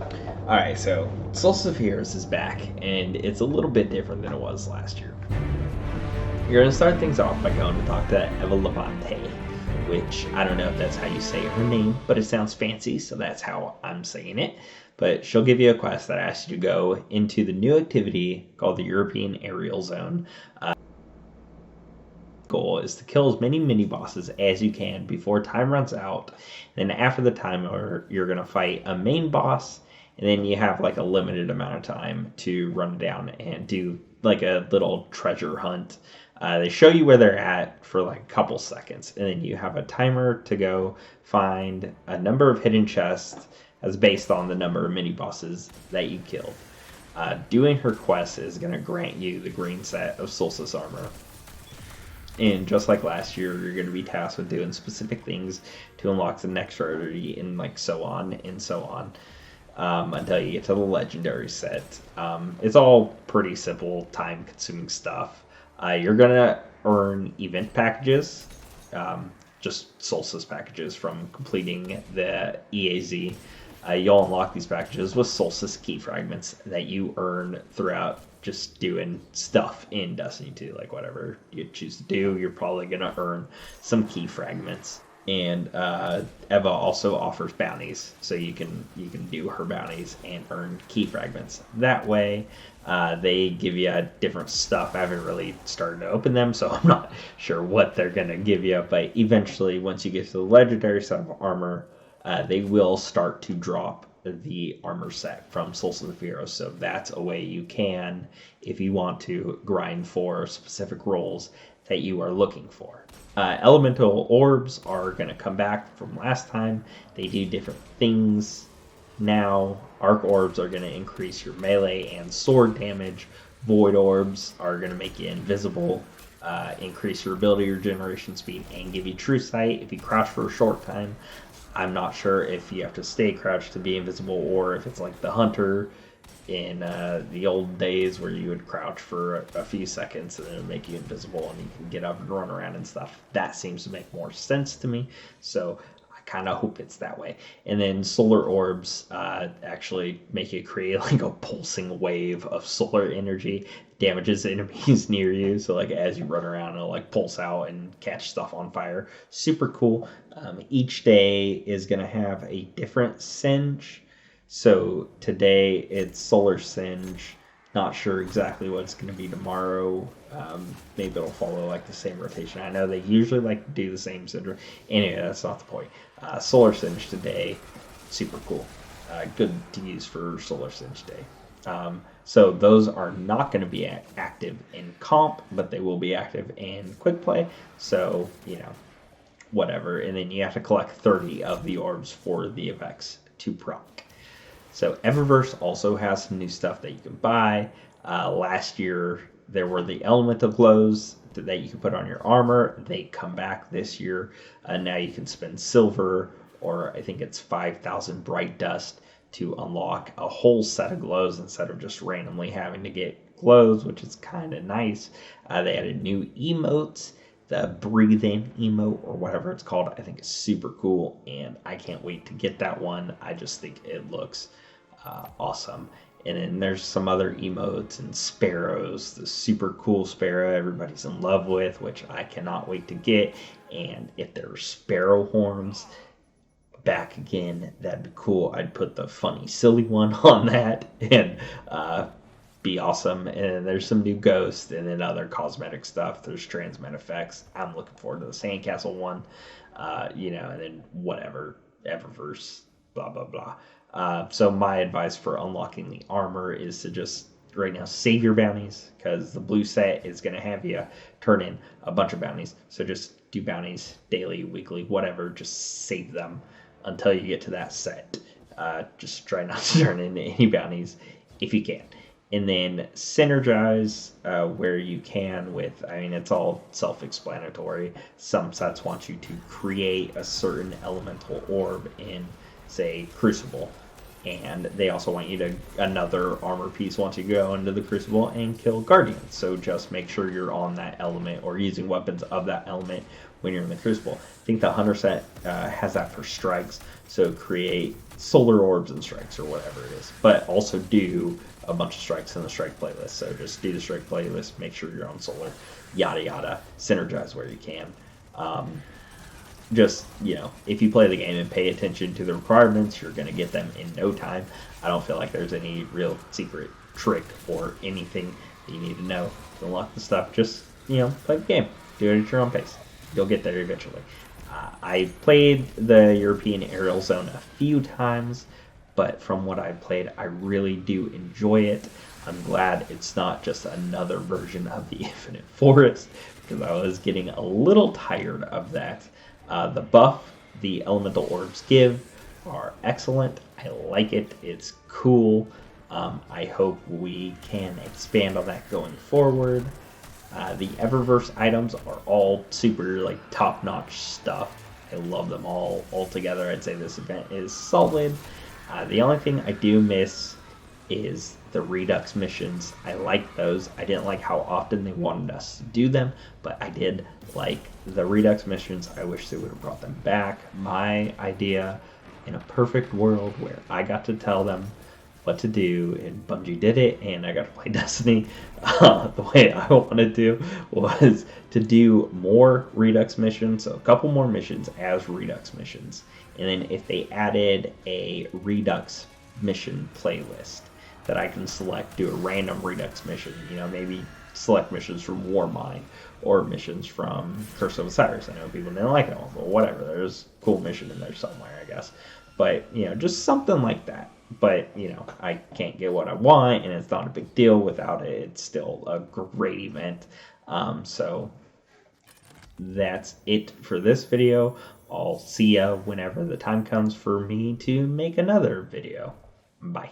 Alright, so Solstice of Heroes is back, and it's a little bit different than it was last year. You're going to start things off by going to talk to Eva Levante, which I don't know if that's how you say her name, but it sounds fancy, so that's how I'm saying it. But she'll give you a quest that asks you to go into the new activity called the European Aerial Zone. Goal is to kill as many mini bosses as you can before time runs out. Then after the timer, you're gonna fight a main boss, and then you have like a limited amount of time to run down and do like a little treasure hunt. They show you where they're at for like a couple seconds, and then you have a timer to go find a number of hidden chests as based on the number of mini bosses that you killed. Doing her quest is going to grant you the green set of Solstice armor. And just like last year, you're going to be tasked with doing specific things to unlock the next rarity and like so on and so on until you get to the legendary set. It's all pretty simple, time-consuming stuff. You're going to earn event packages, just Solstice packages from completing the EAZ. You'll unlock these packages with Solstice key fragments that you earn throughout just doing stuff in Destiny 2. Like whatever you choose to do, you're probably going to earn some key fragments. And Eva also offers bounties, so you can do her bounties and earn key fragments. That way, they give you different stuff. I haven't really started to open them, so I'm not sure what they're going to give you. But eventually, once you get to the legendary set of armor, they will start to drop the armor set from Solstice of Heroes. So that's a way you can, if you want to, grind for specific roles that you are looking for. Elemental orbs are going to come back from last time. They do different things now. Arc orbs are going to increase your melee and sword damage. Void orbs are going to make you invisible, increase your ability regeneration speed, and give you true sight if you crouch for a short time. I'm not sure if you have to stay crouched to be invisible or if it's like the hunter in the old days where you would crouch for a few seconds and then it would make you invisible and you can get up and run around and stuff. That seems to make more sense to me. So I kind of hope it's that way. And then solar orbs actually make you create like a pulsing wave of solar energy, damages enemies near you. So like as you run around, it'll like pulse out and catch stuff on fire. Super cool. Each day is going to have a different singe. So today it's solar singe. Not sure exactly what it's going to be tomorrow. Maybe it'll follow like the same rotation. I know they usually like to do the same syndrome. Anyway, that's not the point. Solar singe today, super cool. Good to use for solar singe day. So those are not going to be active in comp, but they will be active in quick play. So, whatever. And then you have to collect 30 of the orbs for the effects to proc. So Eververse also has some new stuff that you can buy. Last year, there were the elemental glows that you can put on your armor. They come back this year. Now you can spend silver, or I think it's 5,000 bright dust to unlock a whole set of glows instead of just randomly having to get glows, which is kind of nice. They added new emotes. The breathe in emote, or whatever it's called, I think is super cool, and I can't wait to get that one. I just think it looks awesome. And then there's some other emotes and sparrows, the super cool sparrow everybody's in love with, which I cannot wait to get. And if there were sparrow horns back again, that'd be cool. I'd put the funny silly one on that and be awesome. And there's some new ghosts and then other cosmetic stuff. There's transmit effects. I'm looking forward to the sandcastle one, and then whatever, Eververse, blah blah blah. So my advice for unlocking the armor is to just right now save your bounties, because the blue set is going to have you turn in a bunch of bounties. So just do bounties daily, weekly, whatever. Just save them until you get to that set. Just try not to turn in any bounties if you can. And then synergize where you can with, it's all self-explanatory. Some sets want you to create a certain elemental orb in, say, Crucible. And they also want you to another armor piece once you go into the Crucible and kill Guardians. So just make sure you're on that element or using weapons of that element when you're in the Crucible. I think the Hunter set has that for strikes. So create solar orbs and strikes or whatever it is. But also do a bunch of strikes in the strike playlist. So just do the strike playlist, make sure you're on solar, yada yada, synergize where you can. Just, if you play the game and pay attention to the requirements, you're going to get them in no time. I don't feel like there's any real secret trick or anything that you need to know to unlock the stuff. Just, play the game. Do it at your own pace. You'll get there eventually. I played the European Aerial Zone a few times, but from what I've played, I really do enjoy it. I'm glad it's not just another version of the Infinite Forest, because I was getting a little tired of that. The buff the elemental orbs give are excellent. I like it. It's cool. I hope we can expand on that going forward. The Eververse items are all super top-notch stuff. I love them all together. I'd say this event is solid. The only thing I do miss is the Redux missions. I like those. I didn't like how often they wanted us to do them, but I did like the Redux missions. I wish they would have brought them back. My idea in a perfect world where I got to tell them what to do, and Bungie did it, and I got to play Destiny the way I wanted to, was to do more Redux missions, so a couple more missions as Redux missions, and then if they added a Redux mission playlist that I can select, do a random Redux mission, maybe select missions from Warmind or missions from Curse of Osiris. I know people didn't like that one, but whatever, there's a cool mission in there somewhere, I guess. But, just something like that. But, I can't get what I want, and it's not a big deal without it. It's still a great event. So that's it for this video. I'll see ya whenever the time comes for me to make another video. Bye.